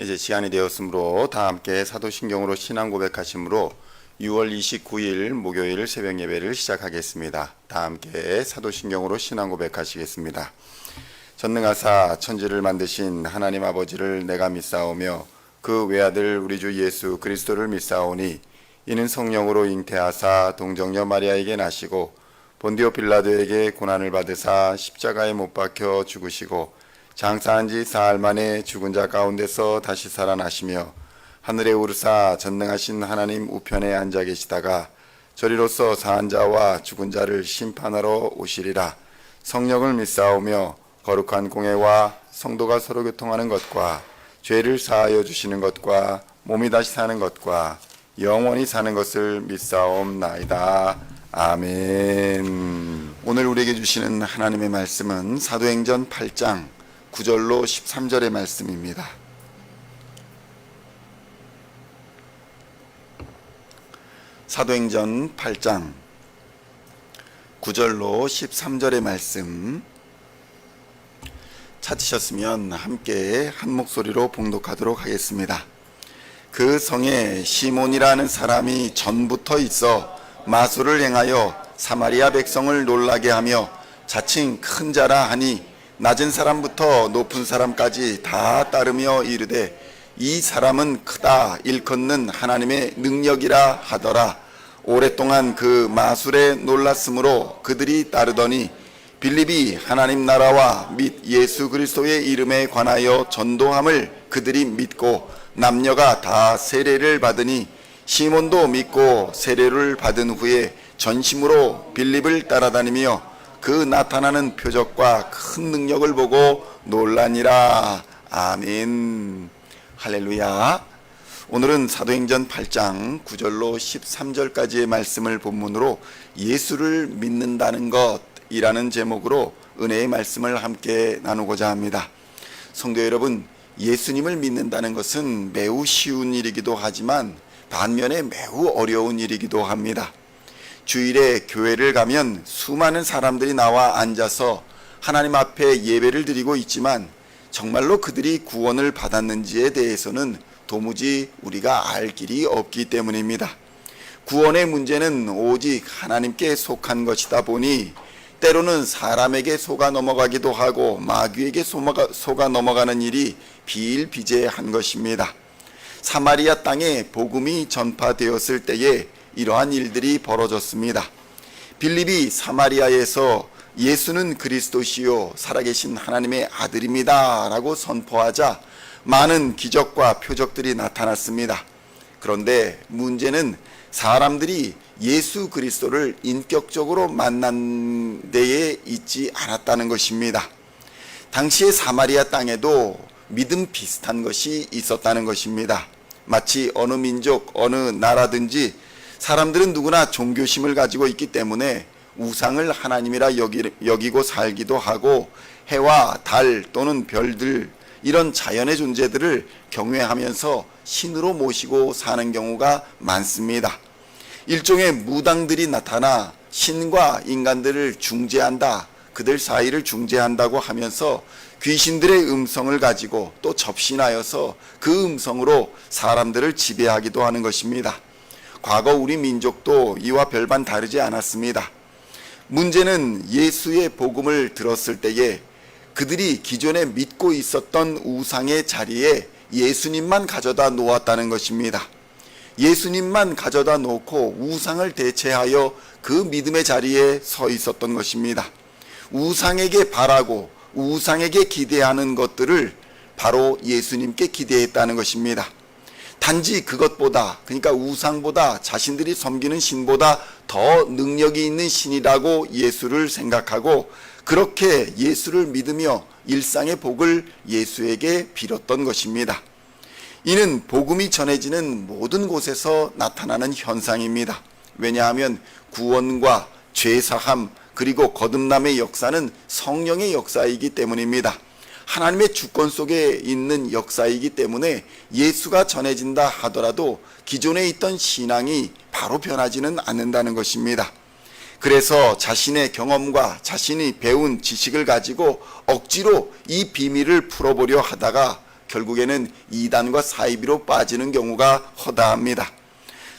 이제 시간이 되었으므로 다 함께 사도신경으로 신앙 고백하심으로 6월 29일 목요일 새벽 예배를 시작하겠습니다. 다 함께 사도신경으로 신앙 고백하시겠습니다. 전능하사 천지를 만드신 하나님 아버지를 내가 믿사오며 그 외아들 우리 주 예수 그리스도를 믿사오니 이는 성령으로 잉태하사 동정녀 마리아에게 나시고 본디오 빌라도에게 고난을 받으사 십자가에 못 박혀 죽으시고 장사한 지 사흘 만에 죽은 자 가운데서 다시 살아나시며 하늘에 오르사 전능하신 하나님 우편에 앉아 계시다가 저리로서 사한 자와 죽은 자를 심판하러 오시리라. 성령을 믿사오며 거룩한 공회와 성도가 서로 교통하는 것과 죄를 사하여 주시는 것과 몸이 다시 사는 것과 영원히 사는 것을 믿사옵나이다. 아멘. 오늘 우리에게 주시는 하나님의 말씀은 사도행전 8장 9절로 13절의 말씀입니다. 사도행전 8장 9절로 13절의 말씀 찾으셨으면 함께 한 목소리로 봉독하도록 하겠습니다. 그 성에 시몬이라는 사람이 전부터 있어 마술을 행하여 사마리아 백성을 놀라게 하며 자칭 큰 자라 하니 낮은 사람부터 높은 사람까지 다 따르며 이르되 이 사람은 크다 일컫는 하나님의 능력이라 하더라. 오랫동안 그 마술에 놀랐으므로 그들이 따르더니 빌립이 하나님 나라와 및 예수 그리스도의 이름에 관하여 전도함을 그들이 믿고 남녀가 다 세례를 받으니 시몬도 믿고 세례를 받은 후에 전심으로 빌립을 따라다니며 그 나타나는 표적과 큰 능력을 보고 놀라니라. 아멘. 할렐루야. 오늘은 사도행전 8장 9절로 13절까지의 말씀을 본문으로 예수를 믿는다는 것이라는 제목으로 은혜의 말씀을 함께 나누고자 합니다. 성도 여러분, 예수님을 믿는다는 것은 매우 쉬운 일이기도 하지만 반면에 매우 어려운 일이기도 합니다. 주일에 교회를 가면 수많은 사람들이 나와 앉아서 하나님 앞에 예배를 드리고 있지만 정말로 그들이 구원을 받았는지에 대해서는 도무지 우리가 알 길이 없기 때문입니다. 구원의 문제는 오직 하나님께 속한 것이다 보니 때로는 사람에게 속아 넘어가기도 하고 마귀에게 속아 넘어가는 일이 비일비재한 것입니다. 사마리아 땅에 복음이 전파되었을 때에 이러한 일들이 벌어졌습니다. 빌립이 사마리아에서 예수는 그리스도시요 살아계신 하나님의 아들입니다 라고 선포하자 많은 기적과 표적들이 나타났습니다. 그런데 문제는 사람들이 예수 그리스도를 인격적으로 만난 데에 있지 않았다는 것입니다. 당시의 사마리아 땅에도 믿음 비슷한 것이 있었다는 것입니다. 마치 어느 민족, 어느 나라든지 사람들은 누구나 종교심을 가지고 있기 때문에 우상을 하나님이라 여기고 살기도 하고 해와 달 또는 별들 이런 자연의 존재들을 경외하면서 신으로 모시고 사는 경우가 많습니다. 일종의 무당들이 나타나 신과 인간들을 중재한다, 그들 사이를 중재한다고 하면서 귀신들의 음성을 가지고 또 접신하여서 그 음성으로 사람들을 지배하기도 하는 것입니다. 과거 우리 민족도 이와 별반 다르지 않았습니다. 문제는 예수의 복음을 들었을 때에 그들이 기존에 믿고 있었던 우상의 자리에 예수님만 가져다 놓았다는 것입니다. 예수님만 가져다 놓고 우상을 대체하여 그 믿음의 자리에 서 있었던 것입니다. 우상에게 바라고 우상에게 기대하는 것들을 바로 예수님께 기대했다는 것입니다. 단지 그것보다, 그러니까 우상보다 자신들이 섬기는 신보다 더 능력이 있는 신이라고 예수를 생각하고 그렇게 예수를 믿으며 일상의 복을 예수에게 빌었던 것입니다. 이는 복음이 전해지는 모든 곳에서 나타나는 현상입니다. 왜냐하면 구원과 죄사함 그리고 거듭남의 역사는 성령의 역사이기 때문입니다. 하나님의 주권 속에 있는 역사이기 때문에 예수가 전해진다 하더라도 기존에 있던 신앙이 바로 변하지는 않는다는 것입니다. 그래서 자신의 경험과 자신이 배운 지식을 가지고 억지로 이 비밀을 풀어보려 하다가 결국에는 이단과 사이비로 빠지는 경우가 허다합니다.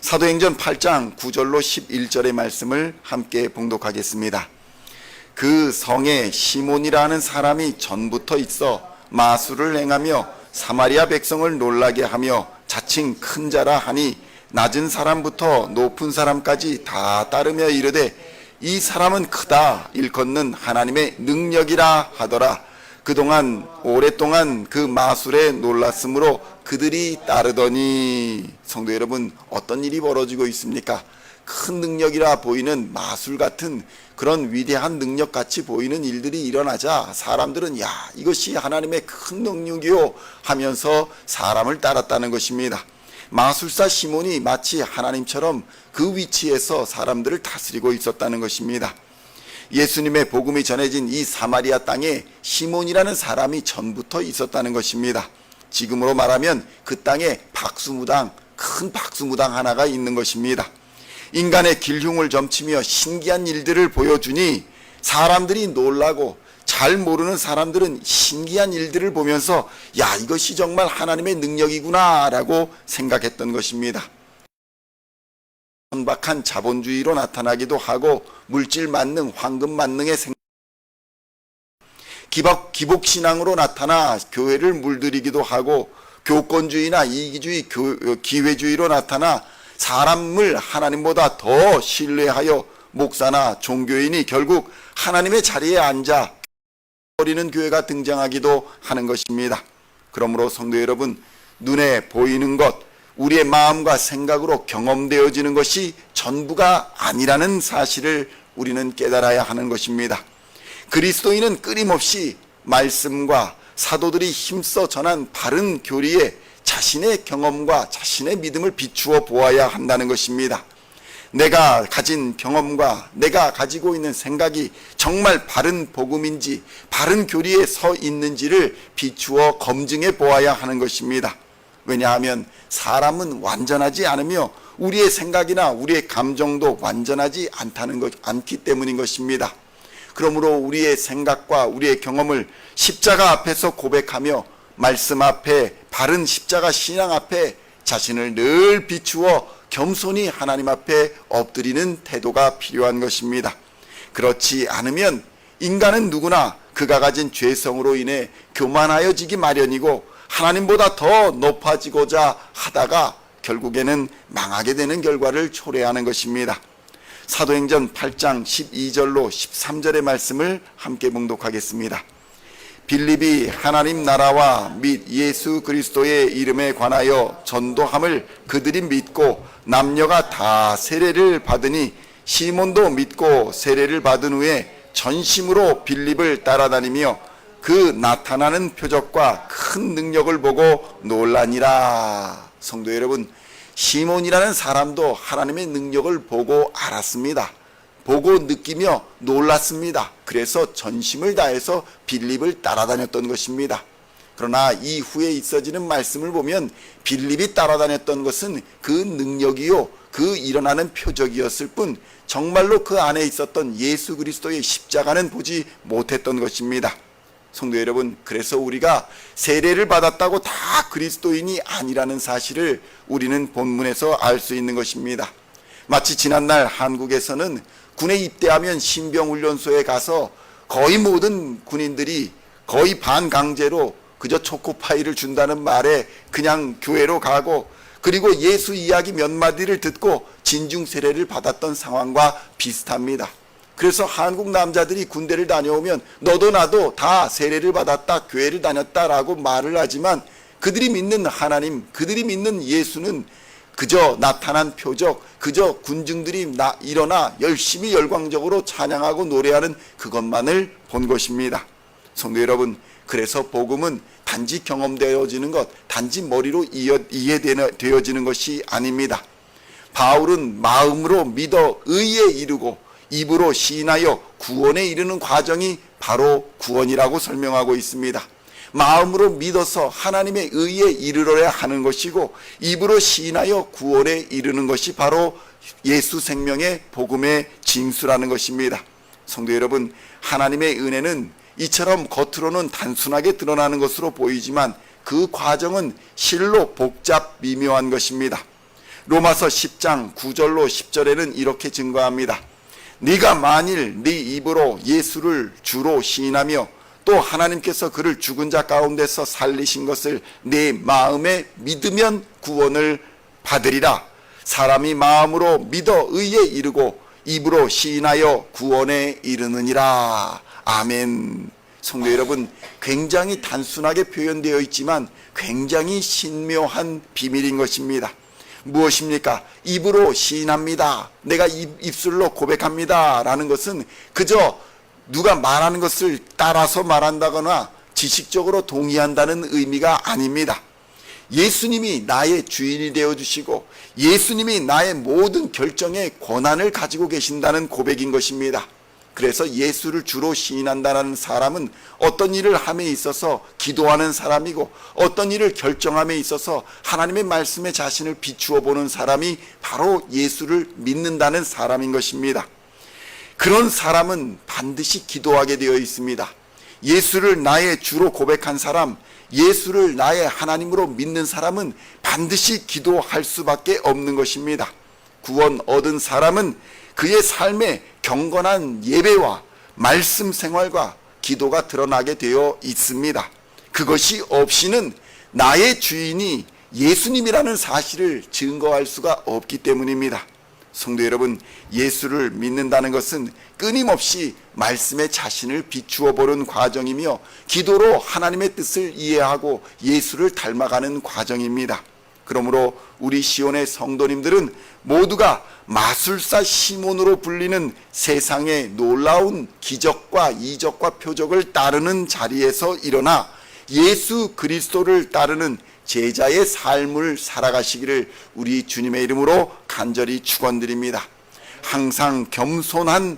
사도행전 8장 9절로 11절의 말씀을 함께 봉독하겠습니다. 그 성에 시몬이라는 사람이 전부터 있어 마술을 행하며 사마리아 백성을 놀라게 하며 자칭 큰 자라 하니 낮은 사람부터 높은 사람까지 다 따르며 이르되 이 사람은 크다 일컫는 하나님의 능력이라 하더라. 그동안 오랫동안 그 마술에 놀랐으므로 그들이 따르더니. 성도 여러분, 어떤 일이 벌어지고 있습니까? 큰 능력이라 보이는 마술 같은 그런 위대한 능력같이 보이는 일들이 일어나자 사람들은 야, 이것이 하나님의 큰 능력이요 하면서 사람을 따랐다는 것입니다. 마술사 시몬이 마치 하나님처럼 그 위치에서 사람들을 다스리고 있었다는 것입니다. 예수님의 복음이 전해진 이 사마리아 땅에 시몬이라는 사람이 전부터 있었다는 것입니다. 지금으로 말하면 그 땅에 박수무당, 큰 박수무당 하나가 있는 것입니다. 인간의 길흉을 점치며 신기한 일들을 보여주니 사람들이 놀라고 잘 모르는 사람들은 신기한 일들을 보면서 야, 이것이 정말 하나님의 능력이구나 라고 생각했던 것입니다. 천박한 자본주의로 나타나기도 하고 물질 만능, 황금 만능의 기복신앙으로 나타나 교회를 물들이기도 하고 교권주의나 이기주의, 기회주의로 나타나 사람을 하나님보다 더 신뢰하여 목사나 종교인이 결국 하나님의 자리에 앉아 버리는 교회가 등장하기도 하는 것입니다. 그러므로 성도 여러분, 눈에 보이는 것, 우리의 마음과 생각으로 경험되어지는 것이 전부가 아니라는 사실을 우리는 깨달아야 하는 것입니다. 그리스도인은 끊임없이 말씀과 사도들이 힘써 전한 바른 교리에 자신의 경험과 자신의 믿음을 비추어 보아야 한다는 것입니다. 내가 가진 경험과 내가 가지고 있는 생각이 정말 바른 복음인지 바른 교리에 서 있는지를 비추어 검증해 보아야 하는 것입니다. 왜냐하면 사람은 완전하지 않으며 우리의 생각이나 우리의 감정도 완전하지 않기 때문인 것입니다. 그러므로 우리의 생각과 우리의 경험을 십자가 앞에서 고백하며 말씀 앞에, 바른 십자가 신앙 앞에 자신을 늘 비추어 겸손히 하나님 앞에 엎드리는 태도가 필요한 것입니다. 그렇지 않으면 인간은 누구나 그가 가진 죄성으로 인해 교만하여지기 마련이고 하나님보다 더 높아지고자 하다가 결국에는 망하게 되는 결과를 초래하는 것입니다. 사도행전 8장 12절로 13절의 말씀을 함께 봉독하겠습니다. 빌립이 하나님 나라와 및 예수 그리스도의 이름에 관하여 전도함을 그들이 믿고 남녀가 다 세례를 받으니 시몬도 믿고 세례를 받은 후에 전심으로 빌립을 따라다니며 그 나타나는 표적과 큰 능력을 보고 놀라니라. 성도 여러분, 시몬이라는 사람도 하나님의 능력을 보고 알았습니다. 보고 느끼며 놀랐습니다. 그래서 전심을 다해서 빌립을 따라다녔던 것입니다. 그러나 이후에 있어지는 말씀을 보면 빌립이 따라다녔던 것은 그 능력이요, 그 일어나는 표적이었을 뿐 정말로 그 안에 있었던 예수 그리스도의 십자가는 보지 못했던 것입니다. 성도 여러분, 그래서 우리가 세례를 받았다고 다 그리스도인이 아니라는 사실을 우리는 본문에서 알 수 있는 것입니다. 마치 지난날 한국에서는 군에 입대하면 신병훈련소에 가서 거의 모든 군인들이 거의 반강제로 그저 초코파이를 준다는 말에 그냥 교회로 가고 그리고 예수 이야기 몇 마디를 듣고 진중 세례를 받았던 상황과 비슷합니다. 그래서 한국 남자들이 군대를 다녀오면 너도 나도 다 세례를 받았다, 교회를 다녔다라고 말을 하지만 그들이 믿는 하나님, 그들이 믿는 예수는 그저 나타난 표적, 그저 군중들이 일어나 열심히 열광적으로 찬양하고 노래하는 그것만을 본 것입니다. 성도 여러분, 그래서 복음은 단지 경험되어지는 것, 단지 머리로 이해되어지는 것이 아닙니다. 바울은 마음으로 믿어 의에 이르고 입으로 시인하여 구원에 이르는 과정이 바로 구원이라고 설명하고 있습니다. 마음으로 믿어서 하나님의 의에 이르러야 하는 것이고 입으로 시인하여 구원에 이르는 것이 바로 예수 생명의 복음의 징수라는 것입니다. 성도 여러분, 하나님의 은혜는 이처럼 겉으로는 단순하게 드러나는 것으로 보이지만 그 과정은 실로 복잡 미묘한 것입니다. 로마서 10장 9절로 10절에는 이렇게 증거합니다. 네가 만일 네 입으로 예수를 주로 시인하며 또 하나님께서 그를 죽은 자 가운데서 살리신 것을 네 마음에 믿으면 구원을 받으리라. 사람이 마음으로 믿어 의에 이르고 입으로 시인하여 구원에 이르느니라. 아멘. 성도 여러분, 굉장히 단순하게 표현되어 있지만 굉장히 신묘한 비밀인 것입니다. 무엇입니까? 입으로 시인합니다. 내가 입술로 고백합니다. 라는 것은 그저 누가 말하는 것을 따라서 말한다거나 지식적으로 동의한다는 의미가 아닙니다. 예수님이 나의 주인이 되어주시고 예수님이 나의 모든 결정에 권한을 가지고 계신다는 고백인 것입니다. 그래서 예수를 주로 시인한다는 사람은 어떤 일을 함에 있어서 기도하는 사람이고 어떤 일을 결정함에 있어서 하나님의 말씀에 자신을 비추어 보는 사람이 바로 예수를 믿는다는 사람인 것입니다. 그런 사람은 반드시 기도하게 되어 있습니다. 예수를 나의 주로 고백한 사람, 예수를 나의 하나님으로 믿는 사람은 반드시 기도할 수밖에 없는 것입니다. 구원 얻은 사람은 그의 삶에 경건한 예배와 말씀 생활과 기도가 드러나게 되어 있습니다. 그것이 없이는 나의 주인이 예수님이라는 사실을 증거할 수가 없기 때문입니다. 성도 여러분, 예수를 믿는다는 것은 끊임없이 말씀에 자신을 비추어 보는 과정이며 기도로 하나님의 뜻을 이해하고 예수를 닮아가는 과정입니다. 그러므로 우리 시온의 성도님들은 모두가 마술사 시몬으로 불리는 세상의 놀라운 기적과 이적과 표적을 따르는 자리에서 일어나 예수 그리스도를 따르는 제자의 삶을 살아가시기를 우리 주님의 이름으로 간절히 축원드립니다. 항상 겸손한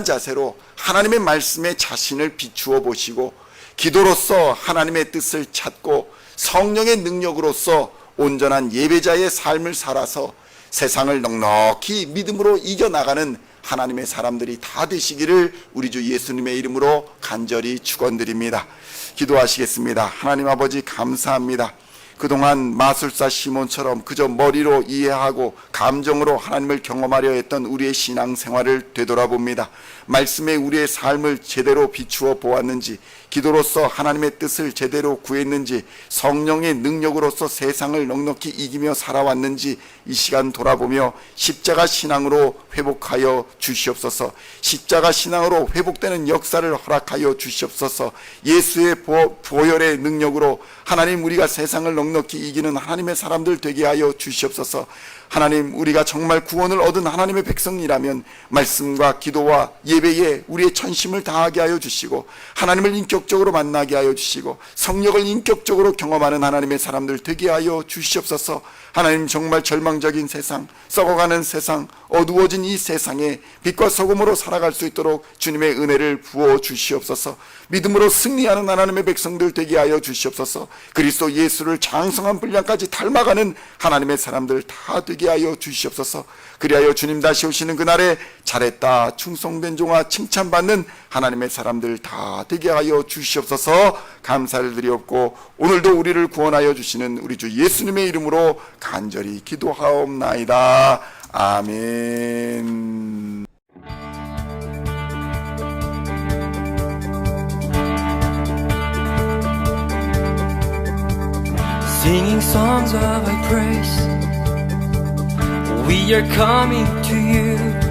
자세로 하나님의 말씀에 자신을 비추어 보시고 기도로서 하나님의 뜻을 찾고 성령의 능력으로서 온전한 예배자의 삶을 살아서 세상을 넉넉히 믿음으로 이겨나가는 하나님의 사람들이 다 되시기를 우리 주 예수님의 이름으로 간절히 축원드립니다. 기도하시겠습니다. 하나님 아버지, 감사합니다. 그동안 마술사 시몬처럼 그저 머리로 이해하고 감정으로 하나님을 경험하려 했던 우리의 신앙생활을 되돌아봅니다. 말씀에 우리의 삶을 제대로 비추어 보았는지, 기도로서 하나님의 뜻을 제대로 구했는지, 성령의 능력으로서 세상을 넉넉히 이기며 살아왔는지 이 시간 돌아보며 십자가 신앙으로 회복하여 주시옵소서. 십자가 신앙으로 회복되는 역사를 허락하여 주시옵소서. 예수의 보혈의 능력으로 하나님, 우리가 세상을 넉넉히 이기는 하나님의 사람들 되게 하여 주시옵소서. 하나님, 우리가 정말 구원을 얻은 하나님의 백성이라면 말씀과 기도와 예배에 우리의 전심을 다하게 하여 주시고 하나님을 인격적으로 만나게 하여 주시고 성령을 인격적으로 경험하는 하나님의 사람들 되게 하여 주시옵소서. 하나님, 정말 절망적인 세상, 썩어가는 세상, 어두워진 이 세상에 빛과 소금으로 살아갈 수 있도록 주님의 은혜를 부어 주시옵소서. 믿음으로 승리하는 하나님의 백성들 되게 하여 주시옵소서. 그리스도 예수를 장성한 분량까지 닮아가는 하나님의 사람들 다 되게 하여 주시옵소서. 그리하여 주님 다시 오시는 그날에 잘했다, 충성된 종아, 칭찬받는 하나님의 사람들 다 되게 하여 주시옵소서. 감사를 드리옵고 오늘도 우리를 구원하여 주시는 우리 주 예수님의 이름으로 간절히 기도하옵나이다. 아멘. Singing songs of thy praise, we are coming to you.